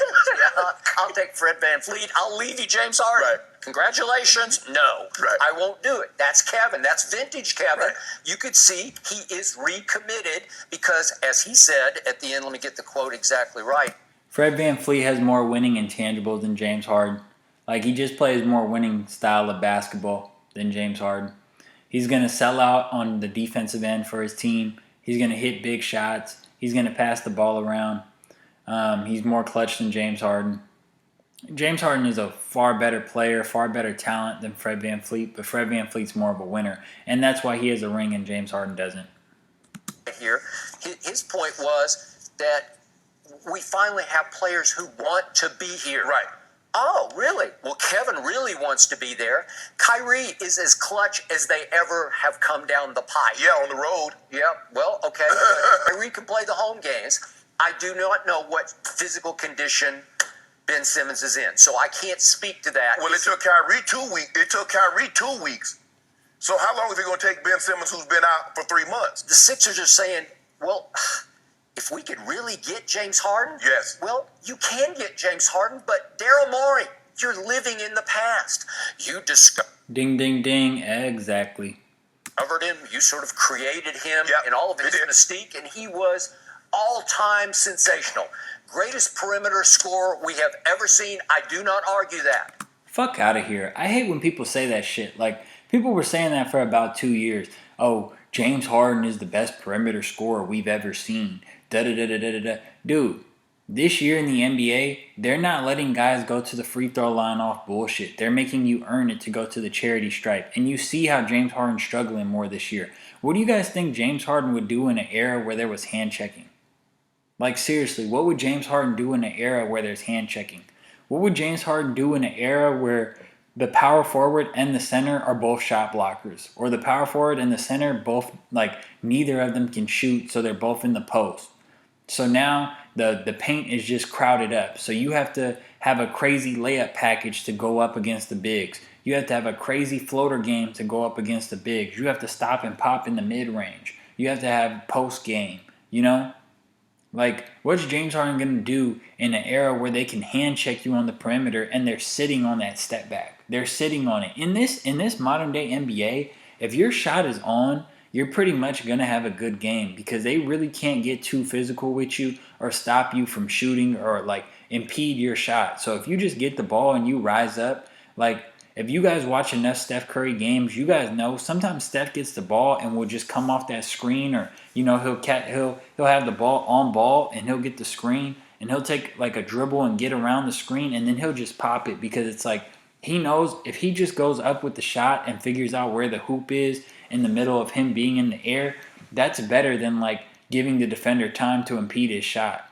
I'll take Fred VanVleet. I'll leave you James Harden. Right. Congratulations. No. Right. I won't do it. That's Kevin. That's vintage Kevin. Right. You could see he is recommitted because, as he said at the end, let me get the quote exactly right. Fred VanVleet has more winning intangibles than James Harden. Like, he just plays more winning style of basketball than James Harden. He's going to sell out on the defensive end for his team. He's going to hit big shots. He's going to pass the ball around. He's more clutch than James Harden. James Harden is a far better player, far better talent than Fred VanVleet, but Fred VanVleet's more of a winner. And that's why he has a ring and James Harden doesn't. Here, his point was that we finally have players who want to be here. Right. Oh, really? Well, Kevin really wants to be there. Kyrie is as clutch as they ever have come down the pipe. Yeah, on the road. Yeah, well, okay. Kyrie can play the home games. I do not know what physical condition Ben Simmons is in, so I can't speak to that. Well, it took Kyrie 2 weeks. It took Kyrie 2 weeks. So how long is it going to take Ben Simmons, who's been out for 3 months? The Sixers are saying, well, if we could really get James Harden, yes. Well, you can get James Harden, but Daryl Morey, you're living in the past. You discovered Ding, ding, ding. Exactly. him. You sort of created him and all of his did. mystique, and he was all-time sensational. Greatest perimeter scorer we have ever seen. I do not argue that. Fuck out of here. I hate when people say that shit. Like, people were saying that for about 2 years. Oh, James Harden is the best perimeter scorer we've ever seen. Da-da-da-da-da-da. Dude, this year in the NBA, they're not letting guys go to the free throw line off bullshit. They're making you earn it to go to the charity stripe. And you see how James Harden's struggling more this year. What do you guys think James Harden would do in an era where there was hand checking? Like, seriously, what would James Harden do in an era where there's hand checking? What would James Harden do in an era where the power forward and the center are both shot blockers? Or the power forward and the center both, like, neither of them can shoot, so they're both in the post. So now the paint is just crowded up. So you have to have a crazy layup package to go up against the bigs. You have to have a crazy floater game to go up against the bigs. You have to stop and pop in the mid-range. You have to have post game, you know? Like, what's James Harden going to do in an era where they can hand check you on the perimeter and they're sitting on that step back? They're sitting on it. In this modern day NBA, if your shot is on, you're pretty much going to have a good game because they really can't get too physical with you or stop you from shooting or, like, impede your shot. So if you just get the ball and you rise up, like, if you guys watch enough Steph Curry games, you guys know sometimes Steph gets the ball and will just come off that screen, or, you know, he'll have the ball on ball and he'll get the screen and he'll take like a dribble and get around the screen and then he'll just pop it because it's like he knows if he just goes up with the shot and figures out where the hoop is in the middle of him being in the air, that's better than like giving the defender time to impede his shot.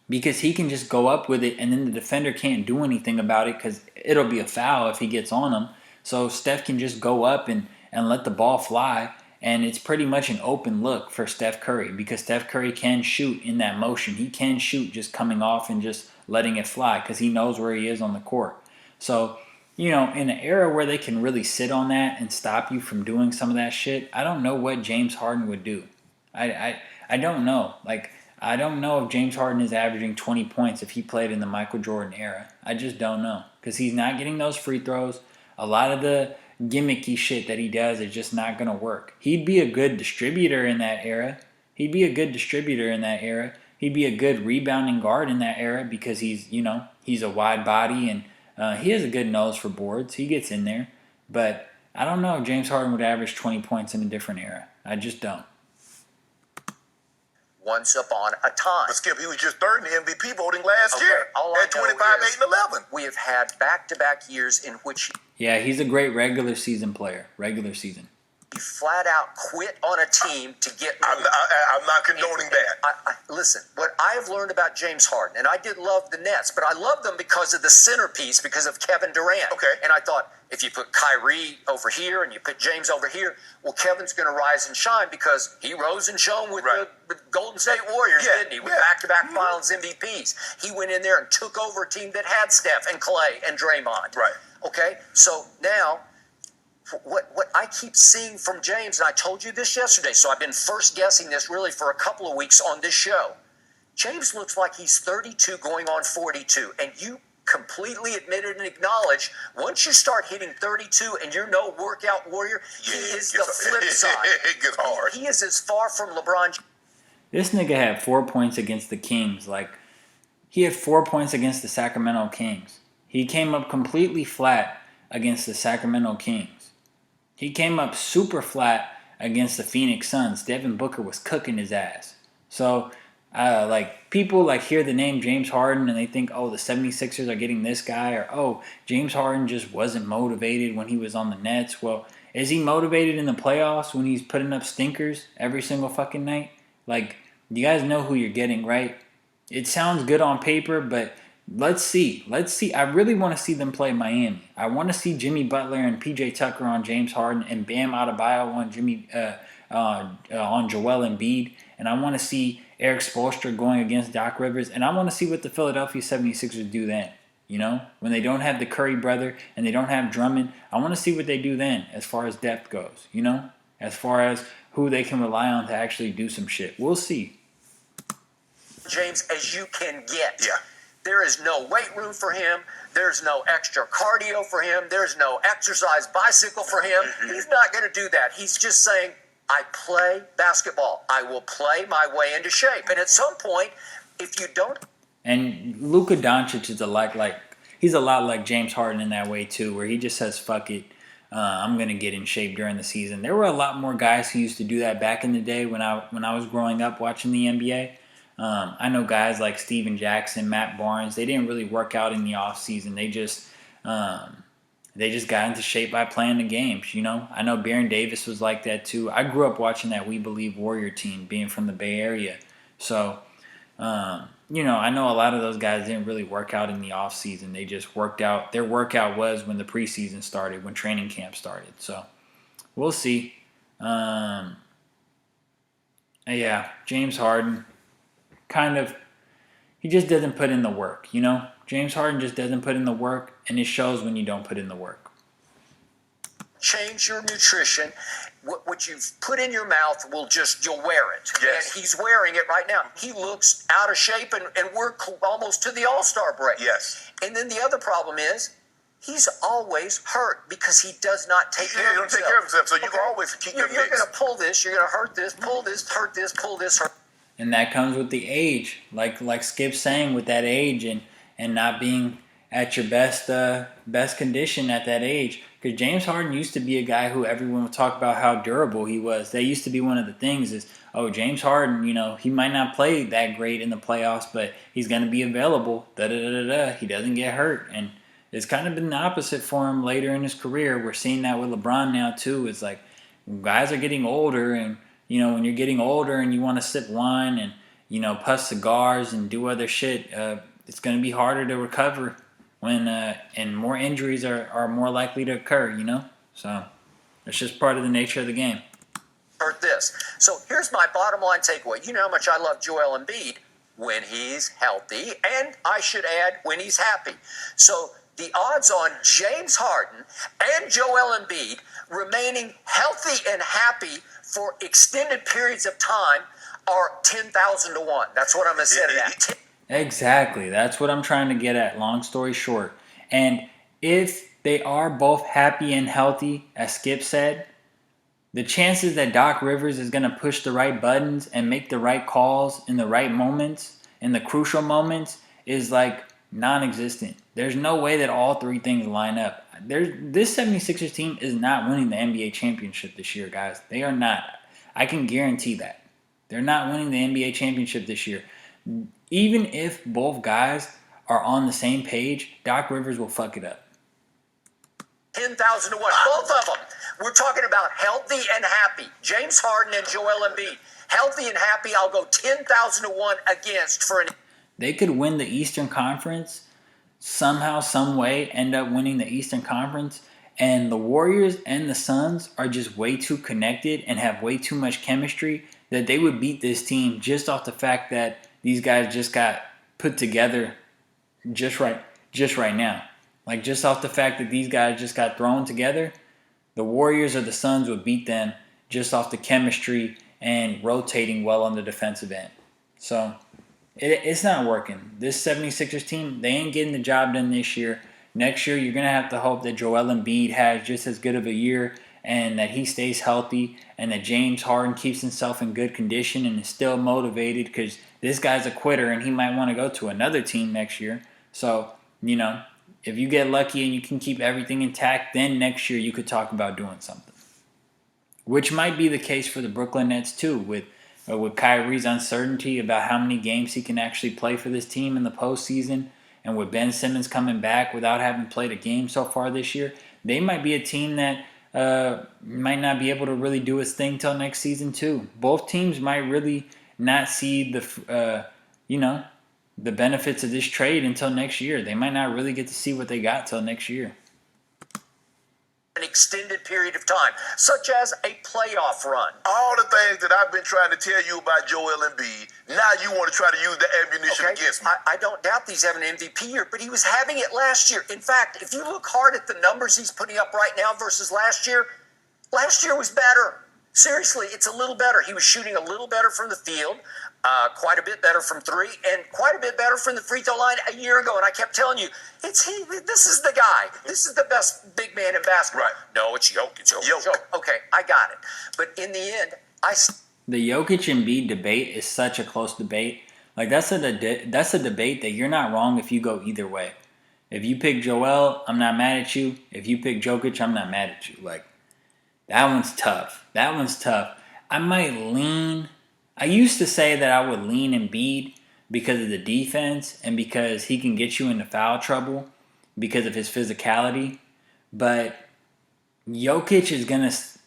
Because he can just go up with it, and then the defender can't do anything about it because it'll be a foul if he gets on him. So Steph can just go up and let the ball fly, and it's pretty much an open look for Steph Curry because Steph Curry can shoot in that motion. He can shoot just coming off and just letting it fly because he knows where he is on the court. So, in an era where they can really sit on that and stop you from doing some of that shit, I don't know what James Harden would do. I don't know. I don't know if James Harden is averaging 20 points if he played in the Michael Jordan era. I just don't know. Because he's not getting those free throws. A lot of the gimmicky shit that he does is just not going to work. He'd be a good distributor in that era. He'd be a good rebounding guard in that era because he's a wide body and he has a good nose for boards. He gets in there. But I don't know if James Harden would average 20 points in a different era. I just don't. Once upon a time. But Skip, he was just third in the MVP voting last year at 25, 8, and 11. We have had back-to-back years in which Yeah, he's a great regular season player. he flat out quit on a team to get I'm not condoning that. Listen, what I have learned about James Harden, and I did love the Nets, but I love them because of the centerpiece, because of Kevin Durant. Okay. And I thought, if you put Kyrie over here and you put James over here, well, Kevin's going to rise and shine because he rose and shone with the Golden State Warriors, didn't he? With back-to-back Finals MVPs. He went in there and took over a team that had Steph and Clay and Draymond. Right. Okay? So now, what I keep seeing from James, and I told you this yesterday, so I've been first guessing this really for a couple of weeks on this show. James looks like he's 32 going on 42, and you completely admitted and acknowledged once you start hitting 32 and you're no workout warrior, he is the flip side. It gets hard. He is as far from LeBron. This nigga had 4 points against the Kings. He had 4 points against the Sacramento Kings. He came up completely flat against the Sacramento Kings. He came up super flat against the Phoenix Suns. Devin Booker was cooking his ass. So, people hear the name James Harden and they think, oh, the 76ers are getting this guy, or oh, James Harden just wasn't motivated when he was on the Nets. Well, is he motivated in the playoffs when he's putting up stinkers every single fucking night? You guys know who you're getting, right? It sounds good on paper, but let's see. I really want to see them play Miami. I want to see Jimmy Butler and PJ Tucker on James Harden and Bam Adebayo on Joel Embiid. And I want to see Eric Spoelstra going against Doc Rivers. And I want to see what the Philadelphia 76ers do then. When they don't have the Curry brother and they don't have Drummond, I want to see what they do then as far as depth goes. As far as who they can rely on to actually do some shit. We'll see. James, as you can get. Yeah. There is no weight room for him. There's no extra cardio for him. There's no exercise bicycle for him. He's not going to do that. He's just saying, I play basketball. I will play my way into shape. And at some point, if you don't... And Luka Doncic is he's a lot like James Harden in that way too, where he just says, fuck it, I'm going to get in shape during the season. There were a lot more guys who used to do that back in the day when I was growing up watching the NBA. I know guys like Steven Jackson, Matt Barnes. They didn't really work out in the off season. They just got into shape by playing the games. I know Baron Davis was like that too. I grew up watching that We Believe Warrior team, being from the Bay Area. So, I know a lot of those guys didn't really work out in the off season. They just worked out. Their workout was when the preseason started, when training camp started. So, we'll see. James Harden. He just doesn't put in the work, James Harden just doesn't put in the work, and it shows when you don't put in the work. Change your nutrition. What you've put in your mouth you'll wear it. Yes. And he's wearing it right now. He looks out of shape, and we're almost to the All-Star break. Yes. And then the other problem is, he's always hurt because he does not take care of himself. He don't take care of himself, so you can always keep your You're mix. going to pull this, you're going to hurt this, pull this, hurt this, pull this, hurt. And that comes with the age, like Skip's saying, with that age and not being at your best condition at that age. Because James Harden used to be a guy who everyone would talk about how durable he was. That used to be one of the things is, oh, James Harden, he might not play that great in the playoffs, but he's going to be available. He doesn't get hurt. And it's kind of been the opposite for him later in his career. We're seeing that with LeBron now too. It's like guys are getting older and when you're getting older and you want to sip wine and, puff cigars and do other shit, it's going to be harder to recover when, and more injuries are more likely to occur, So it's just part of the nature of the game. Heard this. So here's my bottom line takeaway. You know how much I love Joel Embiid when he's healthy, and I should add, when he's happy. So the odds on James Harden and Joel Embiid remaining healthy and happy for extended periods of time are 10,000 to 1. That's what I'm going to set it at. Exactly. That's what I'm trying to get at, long story short. And if they are both happy and healthy, as Skip said, the chances that Doc Rivers is going to push the right buttons and make the right calls in the right moments, in the crucial moments, is like non-existent. There's no way that all three things line up. This 76ers team is not winning the NBA championship this year, guys. They are not. I can guarantee that. They're not winning the NBA championship this year. Even if both guys are on the same page, Doc Rivers will fuck it up. 10,000 to 1. Both of them. We're talking about healthy and happy. James Harden and Joel Embiid. Healthy and happy, I'll go 10,000 to 1 against for an... They could win the Eastern Conference, somehow, some way, end up winning the Eastern Conference, and the Warriors and the Suns are just way too connected and have way too much chemistry that they would beat this team just off the fact that these guys just got put together just right now. Like, just off the fact that these guys just got thrown together, the Warriors or the Suns would beat them just off the chemistry and rotating well on the defensive end. So it's not working. This 76ers team, they ain't getting the job done this year. Next year, you're going to have to hope that Joel Embiid has just as good of a year and that he stays healthy and that James Harden keeps himself in good condition and is still motivated, because this guy's a quitter and he might want to go to another team next year. So, if you get lucky and you can keep everything intact, then next year you could talk about doing something. Which might be the case for the Brooklyn Nets too, with Kyrie's uncertainty about how many games he can actually play for this team in the postseason, and with Ben Simmons coming back without having played a game so far this year. They might be a team that might not be able to really do its thing till next season too. Both teams might really not see the benefits of this trade until next year. They might not really get to see what they got till next year. An extended period of time, such as a playoff run. All the things that I've been trying to tell you about Joel Embiid, now you want to try to use the ammunition against me. I don't doubt he's having an MVP year, but he was having it last year. In fact, if you look hard at the numbers he's putting up right now versus last year was better. Seriously, it's a little better. He was shooting a little better from the field, quite a bit better from three, and quite a bit better from the free throw line a year ago. And I kept telling you, it's he. This is the guy. This is the best big man in basketball. Right. No, it's Jokic. Okay, I got it. But in the end, the Jokic Embiid debate is such a close debate. Like, that's a debate that you're not wrong if you go either way. If you pick Joel, I'm not mad at you. If you pick Jokic, I'm not mad at you. Like, that one's tough. I used to say that I would lean Embiid because of the defense and because he can get you into foul trouble because of his physicality. But Jokic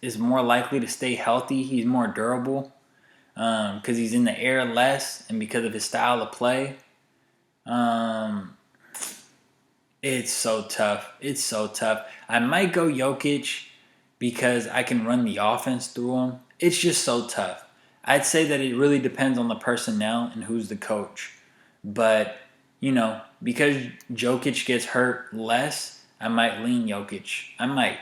is more likely to stay healthy. He's more durable because he's in the air less and because of his style of play. It's so tough. I might go Jokic because I can run the offense through him. It's just so tough. I'd say that it really depends on the personnel and who's the coach. But, because Jokic gets hurt less, I might lean Jokic. I might.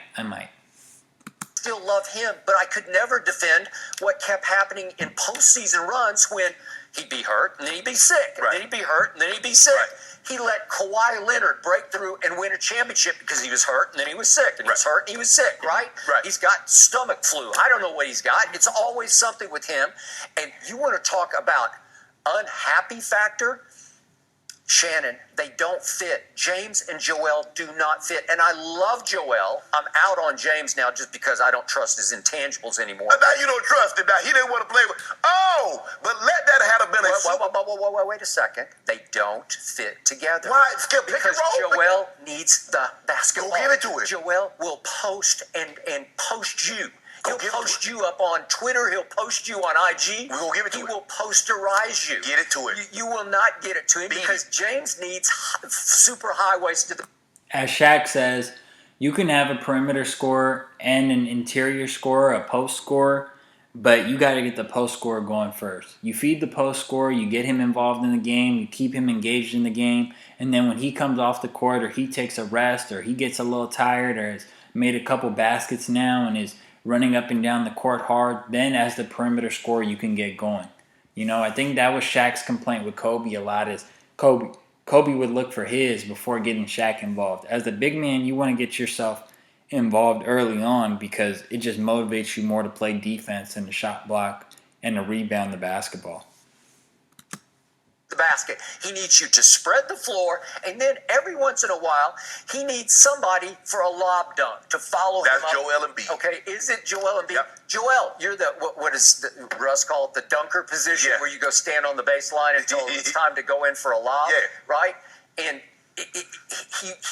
Still love him, but I could never defend what kept happening in postseason runs when he'd be hurt, and then he'd be sick, and then he'd be hurt, and then he'd be sick. Right. He let Kawhi Leonard break through and win a championship because he was hurt, and then he was sick, and he was hurt, and he was sick, right? He's got stomach flu. I don't know what he's got. It's always something with him. And you want to talk about unhappy factor? Shannon, they don't fit. James and Joel do not fit. And I love Joel. I'm out on James now just because I don't trust his intangibles anymore. Now you don't trust him. Now he didn't want to play with... Oh, but let that have been Wait a second. They don't fit together. Why? Skip, because Joel needs the basketball. Go give it to him. Joel will post and post you. He'll post you up on Twitter. He'll post you on IG. We're going to give it to him. He will posterize you. Get it to him. You will not get it to him because James needs super high-waisted. As Shaq says, you can have a perimeter scorer and an interior scorer, a post scorer, but you got to get the post scorer going first. You feed the post scorer, you get him involved in the game, you keep him engaged in the game, and then when he comes off the court or he takes a rest or he gets a little tired or has made a couple baskets now and is running up and down the court hard, then as the perimeter scorer you can get going. You know, I think that was Shaq's complaint with Kobe a lot is Kobe would look for his before getting Shaq involved. As the big man, you want to get yourself involved early on because it just motivates you more to play defense and the shot block and to rebound the basketball. The basket. He needs you to spread the floor, and then every once in a while, he needs somebody for a lob dunk to follow him up. That's Joel Embiid. Okay, is it Joel Embiid? Yep. Joel, you're the what is Russ called the dunker position, where you go stand on the baseline until it's time to go in for a lob, right? And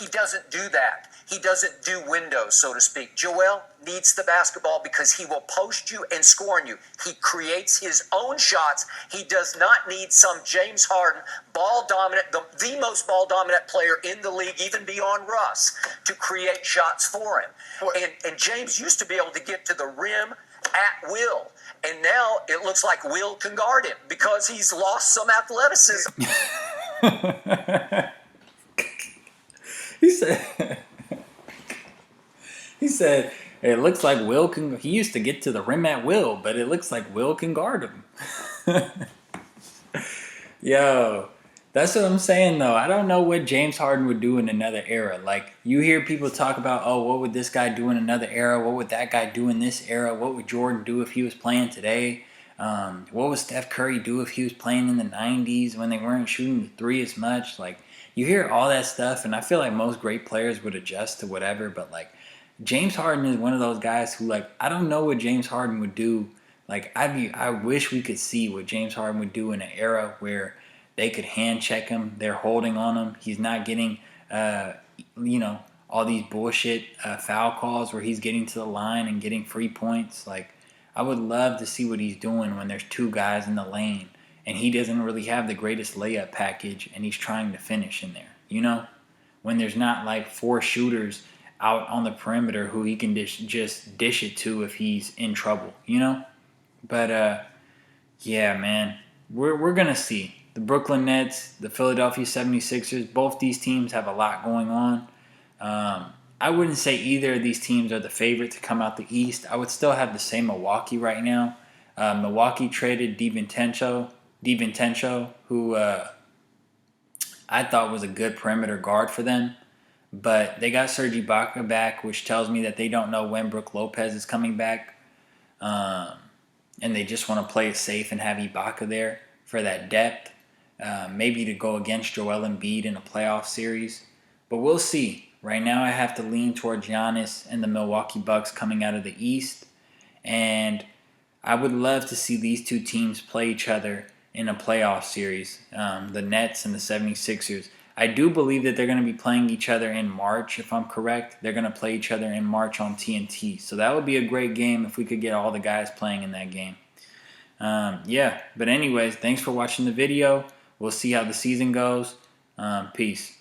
he doesn't do that. He doesn't do windows, so to speak. Joel needs the basketball because he will post you and score on you. He creates his own shots. He does not need some James Harden, ball dominant, the most ball dominant player in the league, even beyond Russ, to create shots for him. And James used to be able to get to the rim at will. And now it looks like Will can guard him because he's lost some athleticism. He said, it looks like Will can... He used to get to the rim at will, but it looks like Will can guard him. Yo, that's what I'm saying, though. I don't know what James Harden would do in another era. Like, you hear people talk about, oh, what would this guy do in another era? What would that guy do in this era? What would Jordan do if he was playing today? What would Seth Curry do if he was playing in the 90s when they weren't shooting the three as much? Like, you hear all that stuff, and I feel like most great players would adjust to whatever, but, like, James Harden is one of those guys who, like, I don't know what James Harden would do. Like, I wish we could see what James Harden would do in an era where they could hand check him. They're holding on him. He's not getting, all these bullshit foul calls where he's getting to the line and getting free points. Like, I would love to see what he's doing when there's two guys in the lane and he doesn't really have the greatest layup package and he's trying to finish in there, you know? When there's not, like, four shooters out on the perimeter who he can just dish it to if he's in trouble, you know? But, yeah, man, we're going to see. The Brooklyn Nets, the Philadelphia 76ers, both these teams have a lot going on. I wouldn't say either of these teams are the favorite to come out the East. I would still have to say Milwaukee right now. Milwaukee traded DiVincenzo, who I thought was a good perimeter guard for them. But they got Serge Ibaka back, which tells me that they don't know when Brook Lopez is coming back. And they just want to play it safe and have Ibaka there for that depth. Maybe to go against Joel Embiid in a playoff series. But we'll see. Right now I have to lean towards Giannis and the Milwaukee Bucks coming out of the East. And I would love to see these two teams play each other in a playoff series. The Nets and the 76ers. I do believe that they're going to be playing each other in March, if I'm correct. They're going to play each other in March on TNT. So that would be a great game if we could get all the guys playing in that game. But anyways, thanks for watching the video. We'll see how the season goes. Peace.